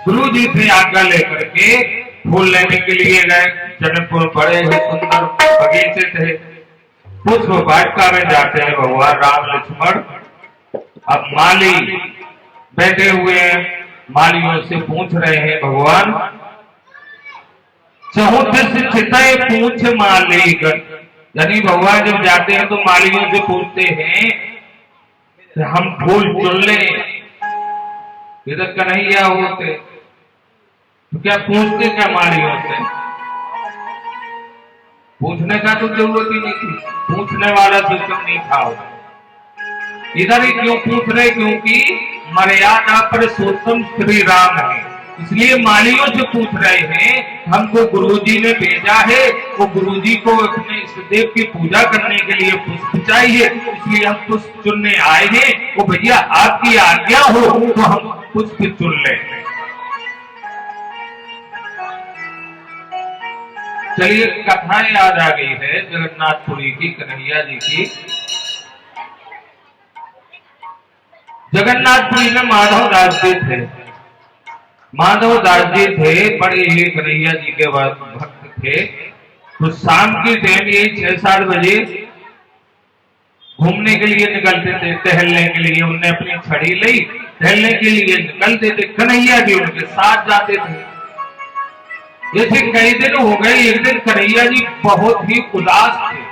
गुरु जी से आज्ञा लेकर के फूल लेने के लिए गए। जनकपुर बड़े ही सुंदर बगीचे थे। पुष्प वाटिका में जाते हैं भगवान राम लक्ष्मण। अब माली बैठे हुए हैं, मालियों से पूछ रहे हैं भगवान, चहुदिस चितय पूछ मालीगण। यानी भगवान जब जाते हैं तो मालियों से पूछते हैं कि हम फूल चुन लें। इधर कन्हैया होते तो क्या पूछते क्या मालियों से? पूछने का तो जरूरत ही नहीं थी, पूछने वाला सिस्टम नहीं था। इधर ही क्यों पूछ रहे? क्योंकि मर्यादा पुरुषोत्तम श्री राम है, इसलिए मालियों से पूछ रहे हैं। हमको गुरुजी ने भेजा है, वो गुरुजी को अपने इष्टदेव की पूजा करने के लिए पुष्प चाहिए, इसलिए हम पुष्प चुनने आए हैं। वो भैया आपकी आज्ञा हो तो हम पुष्प चुन लें। चलिए कथाएं याद आ गई है जगन्नाथपुरी की, कन्हैया जी की। जगन्नाथपुरी में माधव दास जी थे। माधव दास जी थे, बड़े ही कन्हैया जी के भक्त थे। तो शाम की टाइम यही 6-7 बजे घूमने के लिए निकलते थे, टहलने के लिए। उनने अपनी छड़ी ली, टहलने के लिए निकलते थे। कन्हैया जी उनके साथ जाते थे। जैसे कई दिन हो गए, एक दिन कन्हैया जी बहुत ही उदास थे।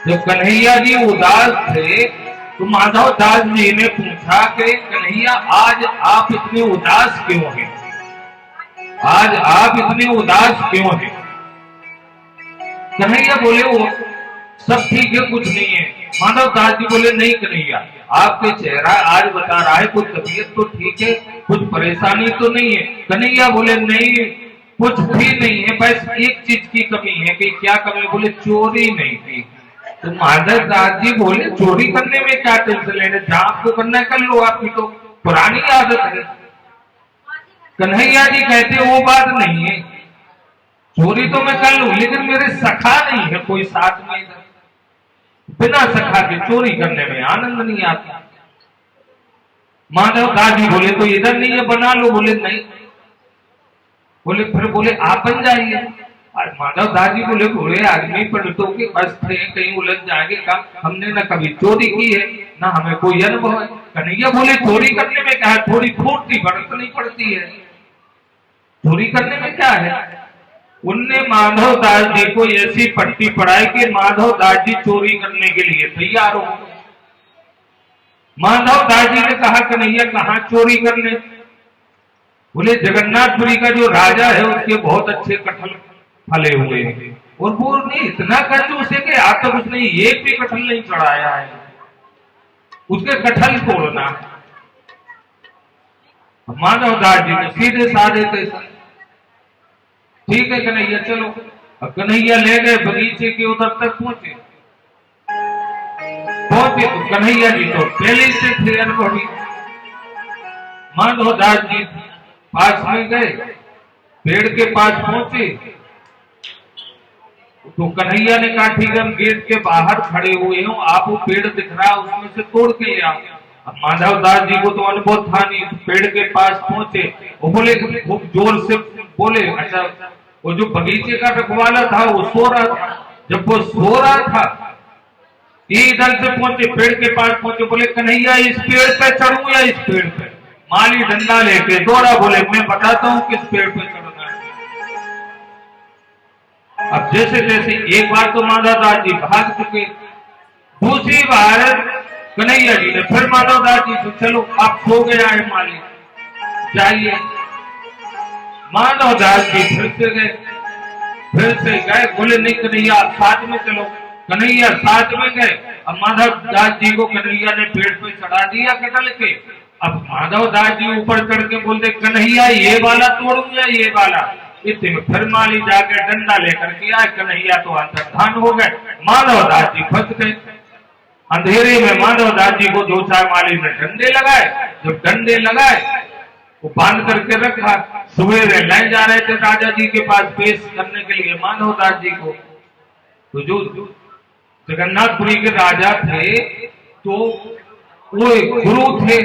जब कन्हैया जी उदास थे तो माधव दास जी ने पूछा कि कन्हैया आज आप इतने उदास क्यों हैं? आज आप इतने उदास क्यों हैं? कन्हैया बोले वो सब ठीक है, कुछ नहीं है। माधव दास जी बोले नहीं कन्हैया, आपके चेहरा आज बता रहा है कुछ तबीयत तो ठीक है, कुछ परेशानी तो नहीं है। कन्हैया बोले नहीं, कुछ भी नहीं है, बस एक चीज की कमी है। कि क्या कमी? बोले चोरी नहीं की। तो माधव दास जी बोले चोरी करने में क्या टेंशन लेने, जहां आपको करना है कर लो, आपकी तो पुरानी आदत है। कन्हैया जी कहते वो बात नहीं है, चोरी तो मैं कर लूं, लेकिन मेरे सखा नहीं है कोई साथ में। बिना सखा के चोरी करने में आनंद नहीं आता। माधव दास जी बोले तो इधर नहीं है, बना लो। बोले नहीं। बोले फिर बोले आप बन जाइए। माधव दास जी बोले बुरे आदमी पंडितों के बस थे, कहीं उलझ जाएंगे का। हमने ना कभी चोरी की है, ना हमें कोई अनुभव है। कन्हैया बोले चोरी करने में क्या है, थोड़ी फूटती बरतनी पड़ती है, चोरी करने में क्या है। उनने माधव दास जी को ऐसी पट्टी पढ़ाई कि माधव दास जी चोरी करने के लिए तैयार हो। माधव दास जी ने कहा कन्हैया कहाँ चोरी करने? बोले जगन्नाथपुरी का जो राजा है उसके बहुत अच्छे कटहल फले हुए हैं, और वो नहीं इतना कंजूस है कि आज तक उसने एक भी कटहल नहीं चढ़ाया है, उसके कटहल तोड़ना। माधव दास जी ने सीधे साधे थे, ठीक है कन्हैया चलो। अब कन्हैया ले गए बगीचे के उधर तक पहुंचे तो कन्हैया जी तो पहले से थे अनुभवी। माधव दास जी पास में गए, पेड़ के पास पहुंचे तो कन्हैया ने कहा ठीक है हम गेट के बाहर खड़े हुए हो, आप वो पेड़ दिख रहा है उसमें से तोड़ के ले आओ। अब माधव दास जी को तो अनुभव था नहीं, तो पेड़ के पास पहुंचे, वो बोले खूब जोर से बोले। अच्छा वो जो बगीचे का रखवाला था वो सो रहा था। जब वो सो रहा था इधर से पहुंचे, पेड़ के पास पहुंचे, बोले कन्हैया इस पेड़ पे चढ़ूं या इस पेड़ पे? माली डंडा लेके दौड़ा, बोले मैं बताता हूं किस पेड़ पे चढ़ना है। अब जैसे जैसे एक बार तो माधव दास जी भाग चुके, दूसरी बार कन्हैया जी ने फिर माधव दास जी से चलो आप सो गया है माली जाइए। माधव दास जी फिर से गए, बोले नहीं कन्हैया साथ में चलो। कन्हैया साथ में गए। अब माधव दास जी को कन्हैया ने पेड़ पे चढ़ा दिया कटहल के। अब माधव दास जी ऊपर चढ़ के बोलते कन्हैया ये वाला तोड़ूं या ये वाला? इतने में फिर माली जाकर डंडा लेकर के आए, कन्हैया तो अंतर्धान हो गए, माधव दास जी फंस गए। अंधेरे में माधव दास जी को 2-4 माली ने डंडे लगाए। जब डंडे लगाए वो बांध करके रखा, सवेरे ले जा रहे थे राजा जी के पास पेश करने के लिए माधव दास जी को। तो जो जगन्नाथपुरी के राजा थे तो वो गुरु थे,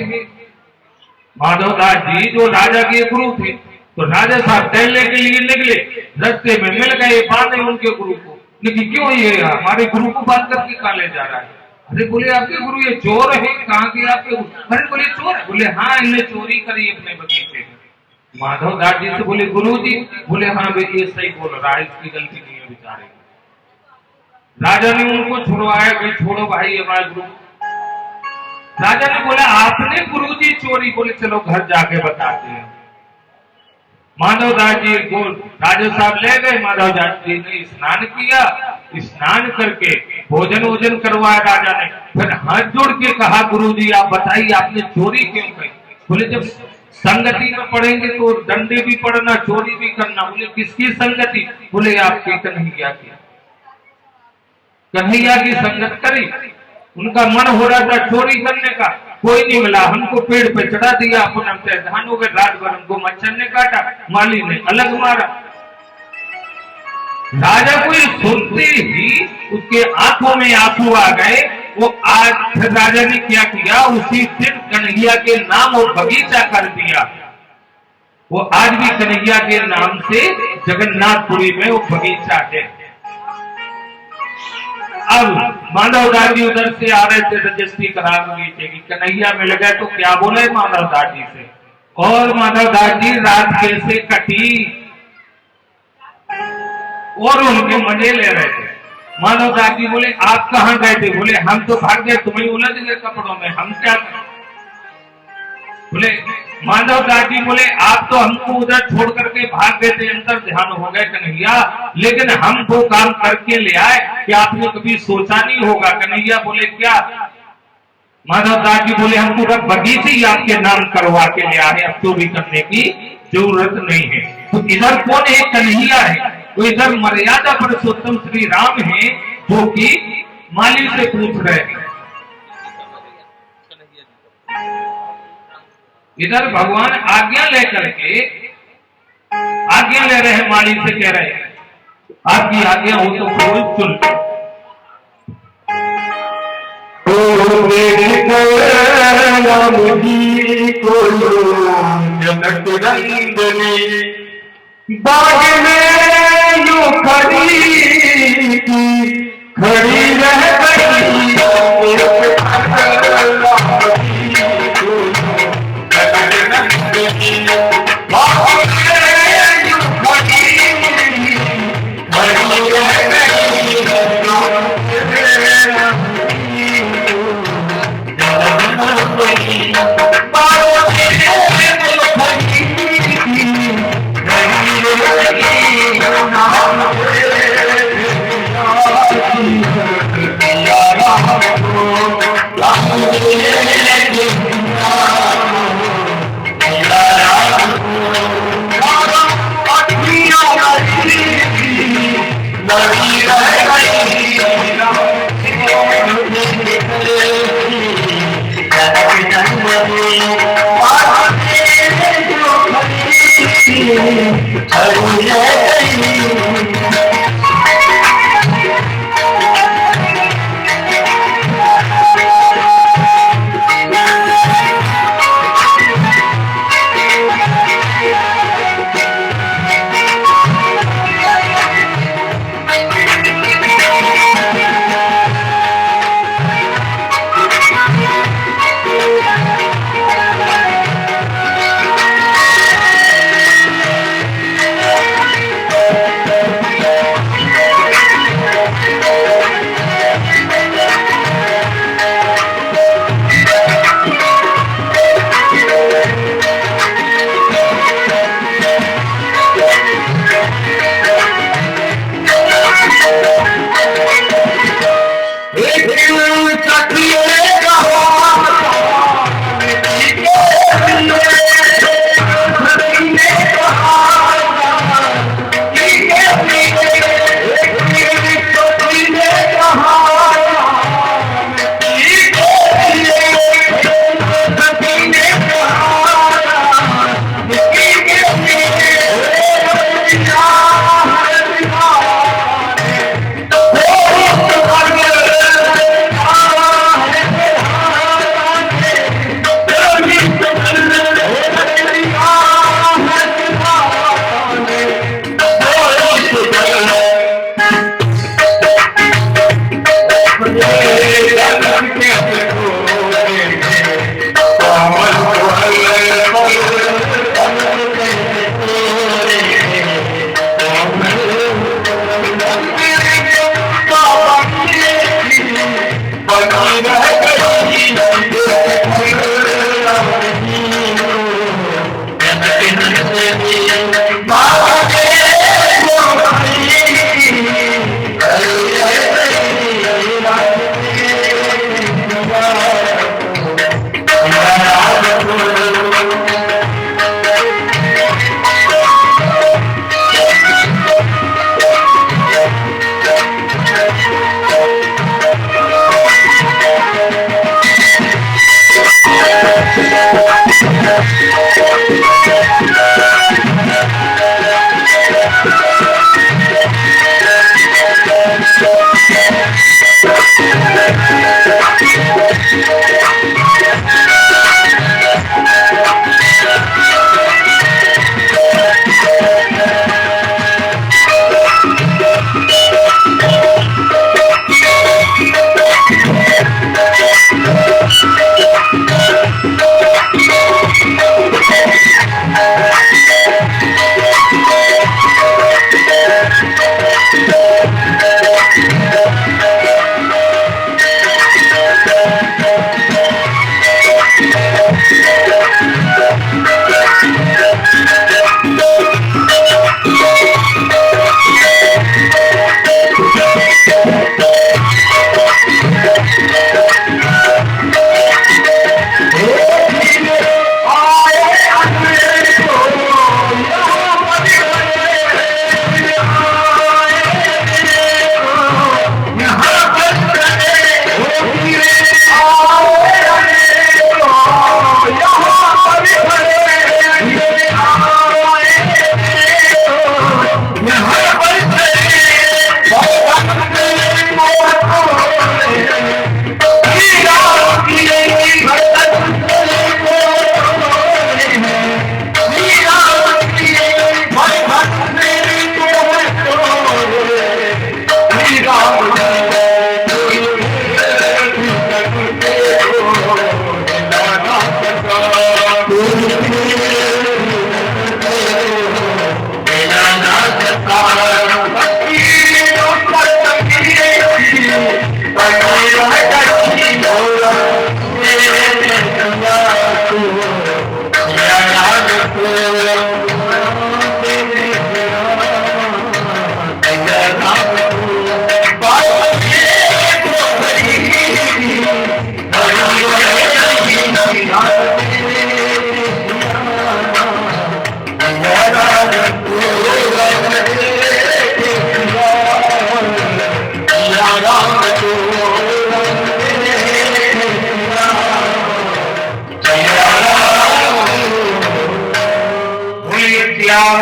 माधव दास जी जो राजा के गुरु थे। तो राजा साहब टहलने के लिए निकले, रास्ते में मिल गए, बांधे उनके गुरु को। लेकिन क्यों ये हमारे गुरु को बांध करके कहाँ ले जा रहा है? अरे बोले आपके गुरु ये चोर है। कहाँ के आपके गुरु? अरे बोले चोर है। बोले हाँ, इन्हें चोरी करी अपने बगीचे में। माधव दास जी से बोले गुरु जी, बोले हाँ भाई ये सही बोल रहा है, इसकी गलती नहीं है बेचारे। राजा ने उनको छुड़वाया, भाई छोड़ो भाई हमारे गुरु। राजा ने बोला आपने गुरु जी चोरी? बोले चलो घर जाके बताते हैं। माधव दास जी को राजा साहब ले गए। माधव दास जी ने स्नान किया, स्नान करके भोजन वोजन करवाया राजा ने। फिर हाथ जोड़ के कहा गुरु जी आप बताइए आपने चोरी क्यों की? बोले जब संगति में पढ़ेंगे तो डंडे भी पढ़ना, चोरी भी करना। बोले किसकी संगति? बोले आपकी कन्हैया की। कन्हैया की संगत करी, उनका मन हो रहा था चोरी करने का, कोई नहीं मिला, हमको पेड़ पे चढ़ा दिया, अपना धान हो गए। रात भर हमको मच्छर ने काटा, माली ने अलग मारा। राजा को सुनते ही उसके आंखों में आंसू आ गए। वो आज फिर राजा ने क्या किया, उसी दिन कन्हैया के नाम और बगीचा कर दिया। वो आज भी कन्हैया के नाम से जगन्नाथपुरी में वो बगीचा है। अब माधव दास जी उधर से आ रहे थे, रजिस्ट्री करा बगीचे की, कन्हैया मिल गए तो क्या बोले माधव दास जी से। और माधव दास जी रात कैसे कटी और उनके मजे ले रहे थे। माधव दास जी बोले आप कहां गए थे? बोले हम तो भाग गए, तुम्हें उलझ गए कपड़ों में, हम क्या करें? बोले माधव दास जी बोले आप तो हमको उधर छोड़ करके भाग गए थे, अंतर ध्यान हो गए कन्हैया, लेकिन हम वो काम करके ले आए कि आपने कभी सोचा नहीं होगा। कन्हैया बोले क्या? माधव दास जी बोले हम पूरा बगीचे ही आपके नाम करवा के ले आए, अब चोरी करने की जरूरत नहीं है। तो इधर कौन है? कन्हैया है। तो इधर मर्यादा पुरुषोत्तम श्री राम है, जो कि माली से पूछ रहे हैं। इधर भगवान आज्ञा लेकर के आज्ञा ले रहे हैं, माली से कह रहे हैं आपकी आज्ञा हो तो कोई सुन। बाग में यूं खड़ी रह गई,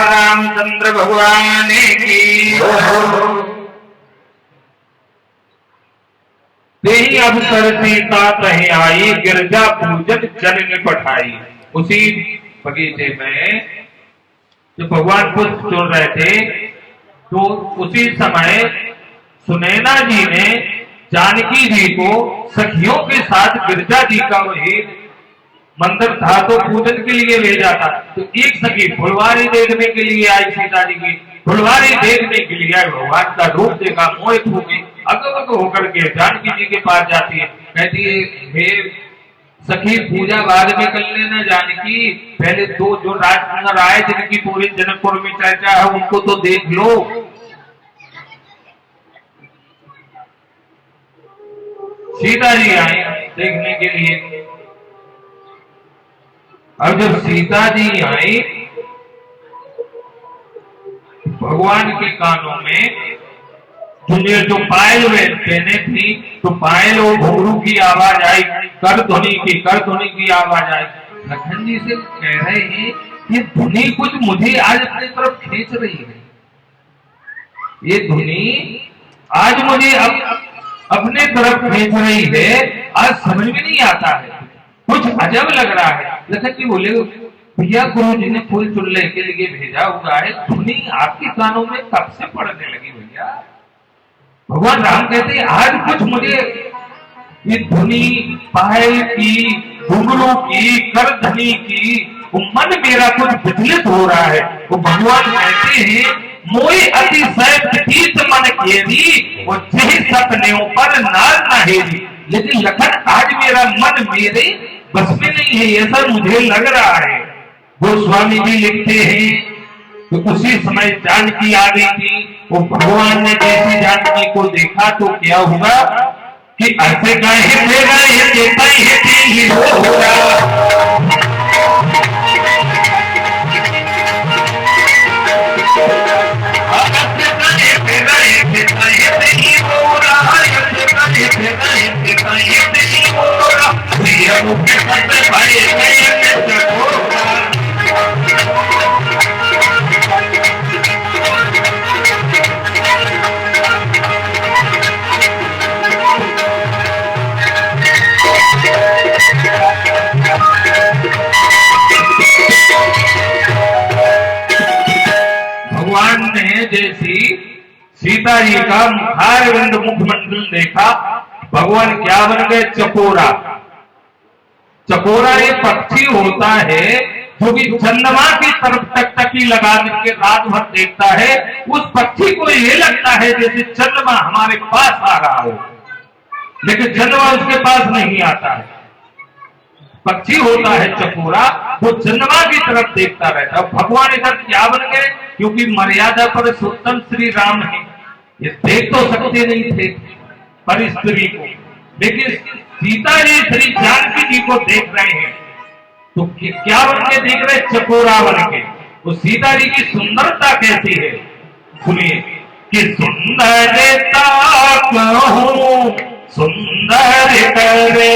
रामचंद्र भगवान की। तेही अवसर सीता तहे आई, गिरजा पूजन जननी पठाई। उसी बगीचे में जब भगवान पुष्प चुन रहे थे तो उसी समय सुनैना जी ने जानकी जी को सखियों के साथ गिरजा जी का वही मंदिर था तो पूजन के लिए भेजा था। तो एक सखी फुलवारी देखने के लिए आई, सीता जी की फुलवारी देखने के लिए आई, भगवान का रूप देखा, मोहित हो गई, अगमग होकर के जानकी जी के पास जाती है, कहती है हे सखी पूजा बाद में कर लेना जानकी, पहले दो जो राजकुमार आए जिनकी पूरी जनकपुर में चर्चा है उनको तो देख लो। सीता जी आई देखने के लिए। अब जब सीता जी आई भगवान के कानों में दुनिया जो पायल पहने थी तो पायल और घुंघरू की आवाज आई, कर ध्वनि की आवाज आई। लखन जी से कह रहे हैं ये धुनी कुछ मुझे आज अपनी तरफ खींच रही है, ये धुनी आज मुझे अपने तरफ खींच रही है, आज समझ में नहीं आता है, कुछ अजब लग रहा है। लखन जी बोले भैया गुरु जी ने फूल चुनने के लिए भेजा हुआ है, धुनी आपके कानों में कब से पड़ने लगी भैया। भगवान राम कहते आज कुछ मुझे ये धुनी पायल की, घुंघरू की, करधनी की मन मेरा कुछ विचलित हो रहा है। वो भगवान कहते हैं मोई अतिशय प्रतीत मन केरी और जही सपने पर नार नहेरी। लेकिन लखन आज मेरा मन मेरे बस में नहीं है, ऐसा मुझे लग रहा है। गोस्वामी जी लिखते हैं तो उसी समय जानकी आ गई थी। वो भगवान ने जैसी जानकी को देखा तो क्या हुआ कि ऐसे कहे मेरा ये देता ही होगा। भगवान ने जैसी सीता जी का मुखारविंद मुखमंडल देखा, भगवान क्या बन गए चकोरा। चकोरा ये पक्षी होता है जो कि चंद्रमा की तरफ टकटकी लगा करके रात भर देखता है। उस पक्षी को ये लगता है जैसे चंद्रमा हमारे पास आ रहा हो, लेकिन चंद्रमा उसके पास नहीं आता है। पक्षी होता है चकोरा, वो चंद्रमा की तरफ देखता रहता है। भगवान इधर क्या बन गए, क्योंकि मर्यादा पर सुतम श्री राम है, ये देख तो सकते नहीं थे पर स्त्री को, लेकिन सीता जी श्री जानकी जी को देख रहे हैं तो क्या बन के देख रहे, चकोरा बन के। वो सीता जी की सुंदरता कैसी है सुनिए कि सुंदरता कहूं सुंदर करे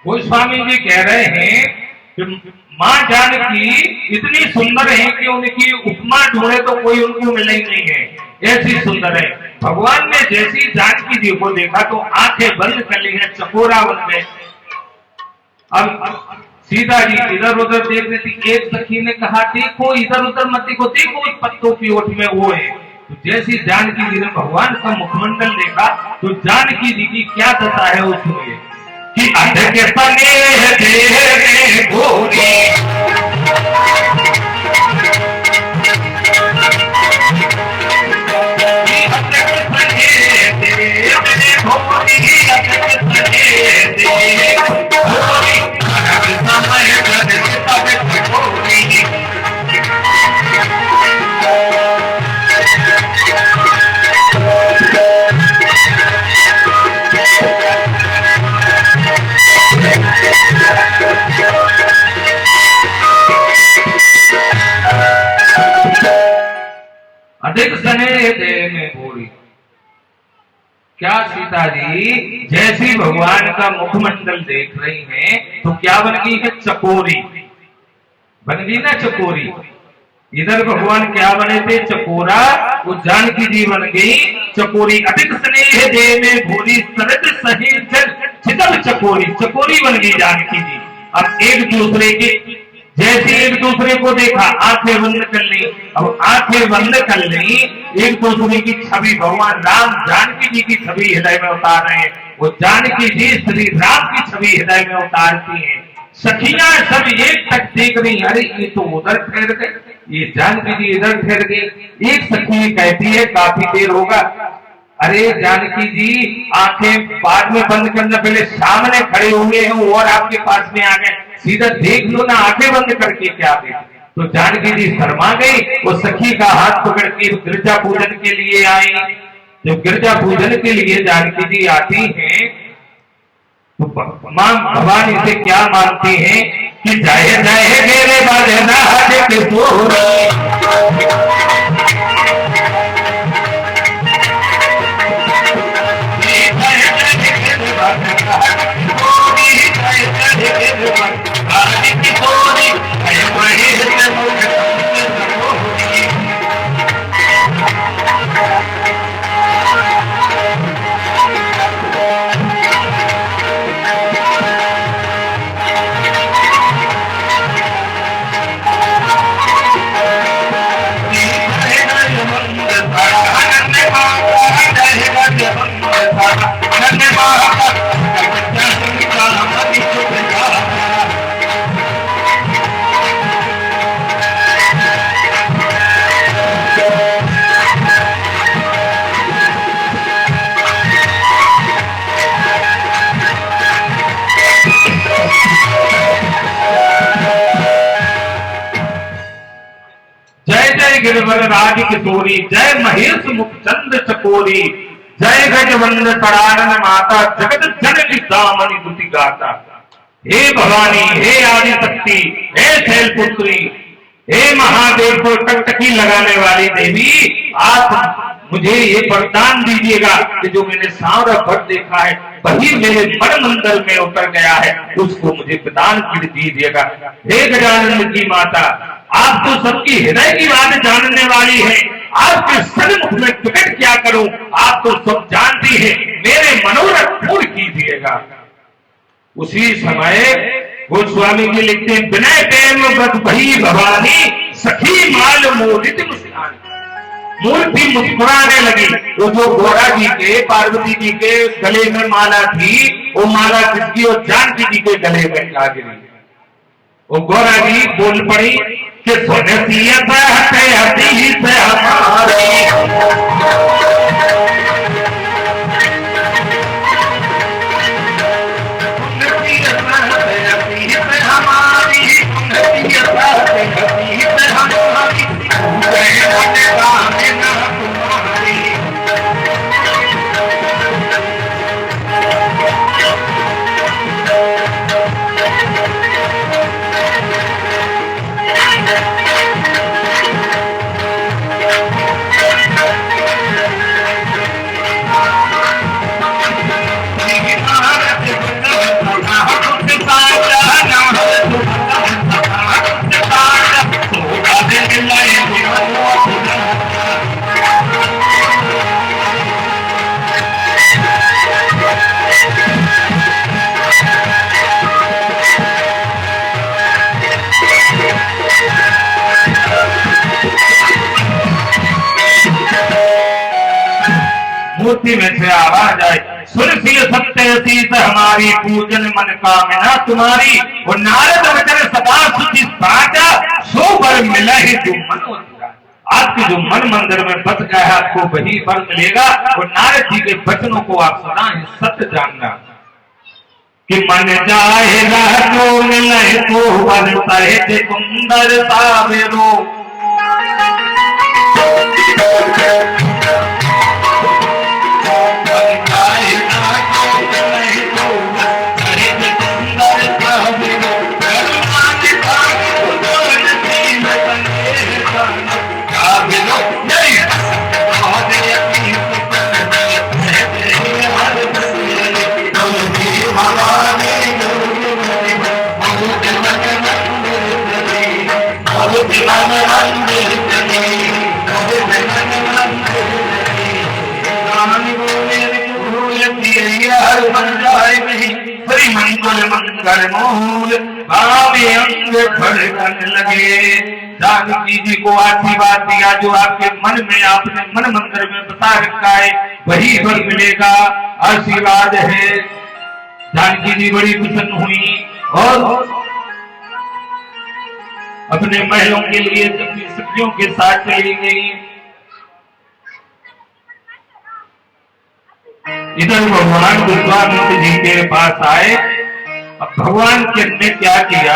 गोस्वामी जी कह रहे हैं कि मां जानकी इतनी सुंदर है कि उनकी उपमा ढूंढे तो कोई उनको मिले ही नहीं है। ऐसी सुंदर है। भगवान ने जैसी जानकी जी को देखा तो आंखें बंद कर ली है, चकोरा बन गए। अब सीता जी इधर उधर देख रही थी, एक सखी ने कहा देखो इधर उधर मत देखो, देखो उस पत्तों की ओट में वो है। तो जैसी जानकी जी ने भगवान का मुखमंडल देखा तो जानकी जी की क्या दशा है वो सुनिए कि अध के स्नेह दे गोरी अधिक स्नेह दे में गोरी। क्या सीता जी जैसी भगवान का मुखमंडल देख रही हैं तो क्या बन गई है? चकोरी बन गई ना, चकोरी। इधर भगवान क्या बने थे? चकोरा। वो जानकी जी बन गई चकोरी। अधिक स्नेह दे में भोली सरद सहेज छिदल चकोरी, चकोरी बन गई जानकी जी। अब एक दूसरे के जैसे एक दूसरे को देखा आंखें बंद कर ली। अब आंखें बंद कर ली, एक दूसरे की छवि भगवान राम जानकी जी की छवि हृदय में उतार रहे हैं। वो जानकी जी श्री राम की छवि हृदय में उतारती हैं। सखियां सब एक तक देख रही, अरे ये तो उधर ठहर गए, ये जानकी जी इधर ठहर गई। एक सखी कहती है काफी देर होगा। अरे जानकी जी आंखें बाद में बंद करना, पहले सामने खड़े हुए हैं और आपके पास में आ गए, सीधा देख लो ना, आंखें बंद करके क्या देख। तो जानकी जी शर्मा गई। वो सखी का हाथ पकड़ के गिरजा पूजन के लिए आई। जब गिरजा पूजन के लिए जानकी जी आती हैं तो मां भवानी से क्या मांगती हैं कि जाए जाए मेरे बाजना के गिरवर राज किशोरी, जय महेश मुखचंद चकोरी, जय गजवंद तड़ानन माता, जगत जननी दामनी दुति गाता। हे भवानी, हे आदि शक्ति, हे शैलपुत्री, हे महादेव को टकटकी लगाने वाली देवी, आप मुझे ये वरदान दीजिएगा कि जो मैंने सारा भर देखा है वही मेरे मन मंदिर में उतर गया है, उसको मुझे प्रदान कर दीजिएगा। हे गजानन की माता, आप तो सबकी हृदय की बात जानने वाली है, आपके सन्मुख में टिकट क्या करूं, आप तो सब जानती है, मेरे मनोरथ पूर्ण कीजिएगा। उसी समय गोस्वामी जी लिखते हैं, विनय प्रेम व्रत भई भवानी, सखी माल मोदित मुस्कान। मूर्ति मुस्कुराने लगी। वो जो गोरा जी के पार्वती जी के गले में माला थी, वो माला किसकी? और जानकी जी के गले में जा गिरी। वो गोरा जी बोल पड़ी कि सोनसियत है हती से हमारी, मूर्ति में से आवाज आई, सुन सी सत्य अतीत हमारी, पूजन मन कामना तुम्हारी। और नारद वचन सदा सुचि साचा, सो वर मिला ही जो मन। आपके जो मन मंदिर में बस गया है आपको वही फल मिलेगा। और नारद जी के वचनों को आप सदा सत्य जानना कि मन जाएगा तो मिले तो वर सहे सुंदर सावेरो। मंगल मूल भावे अंग धड़कन लगे। जानकी जी को आशीर्वाद दिया, जो आपके मन में आपने मन मंदिर में बता रखा है वही फल मिलेगा। आशीर्वाद है। जानकी जी बड़ी प्रसन्न हुई और अपने महलों के लिए अपनी सखियों के साथ चली गई। इधर भगवान विश्वामित्र जी के पास आए। अब भगवान ने क्या किया,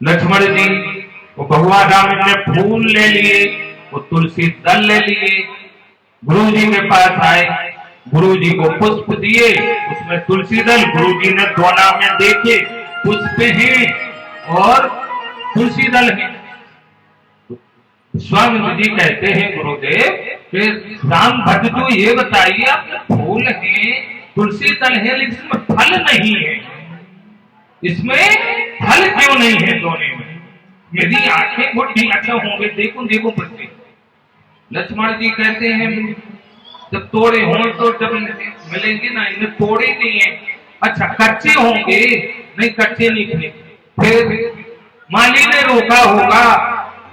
लक्ष्मण जी वो भगवान राम ने फूल ले लिए, वो तुलसी दल ले लिए, गुरु जी के पास आए, गुरु जी को पुष्प दिए, उसमें तुलसी दल। गुरु जी ने दोना में देखे पुष्प हैं और तुलसी दल है। स्वामी जी कहते हैं गुरुदेव कि राम भट्ट जो ये बताइए आप फूल हैं तुलसी दल है लेकिन इसमें फल नहीं है, इसमें फल क्यों नहीं है दोनों में? मेरी आंखें बुढ़ी अच्छा होंगे, देखो देखो बच्चे। लक्ष्मण जी कहते हैं जब तोड़े हों तो जब मिलेंगे ना, इन्हें तोड़े नहीं है। अच्छा कच्चे होंगे? नहीं कच्चे नहीं थे। फिर माली ने रोका होगा।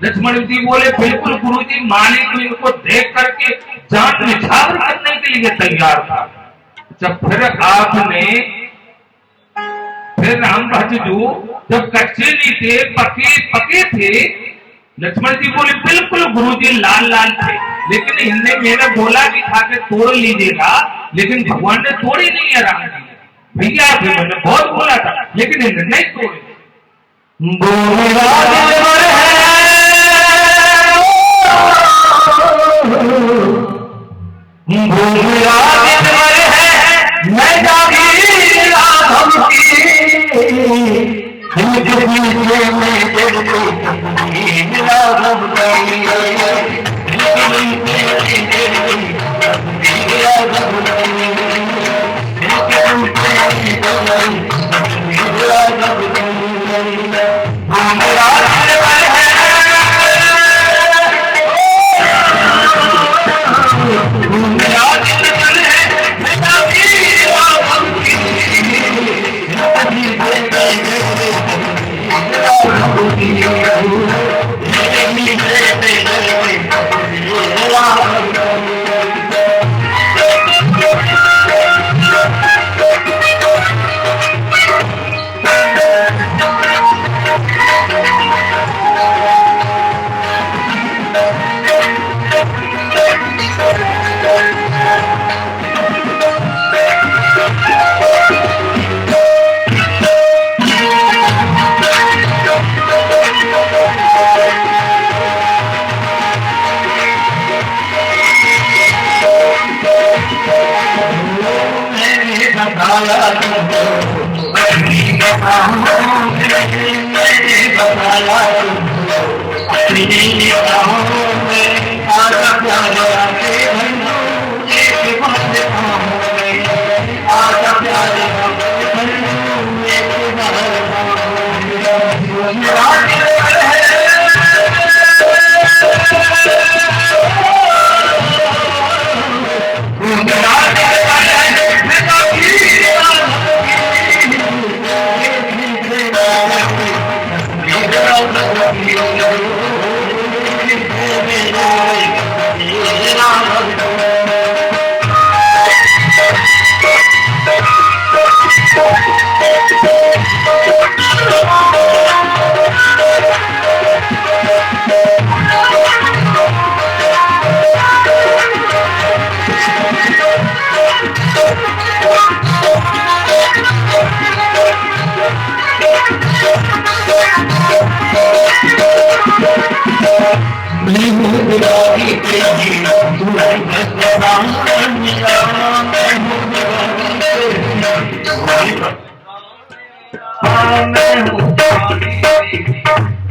लक्ष्मण जी बोले बिल्कुल गुरुजी, माली तो इनको देख करके जान निछावर करने के लिए तैयार था। जब फिर आपने फिर राम भट्ट जो जब कच्चे नहीं थे पके थे, लक्ष्मण जी बोले बिल्कुल गुरुजी लाल लाल थे, लेकिन इनने मेरा बोला भी था कि तोड़ लीजिएगा, लेकिन भगवान ने तोड़ी नहीं है राम जी। भैया मैंने बहुत बोला था लेकिन इन्हें नहीं तोड़े।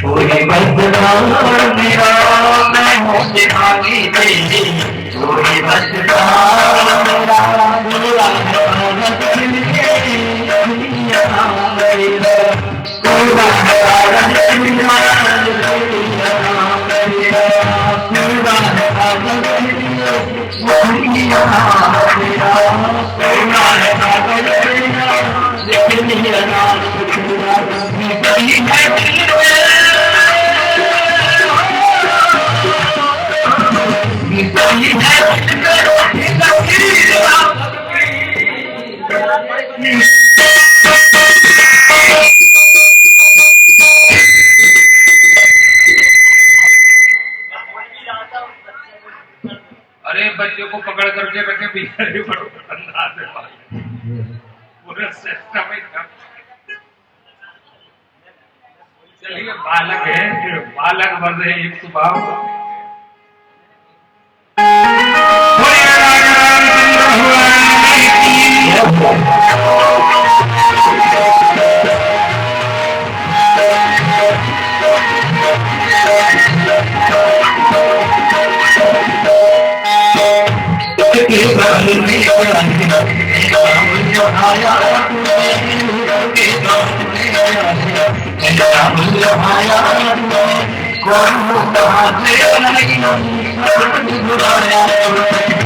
कोई बदनाम मेरा मैं हूँ दीवानी तेरी कोई बदनाम मेरा बुरा अरे बच्चे को पकड़ करके रखे बिचारे पूरा सिस्टम एकदम। चलिए बालक है, बालक बन रहे एक स्वभाव। कौन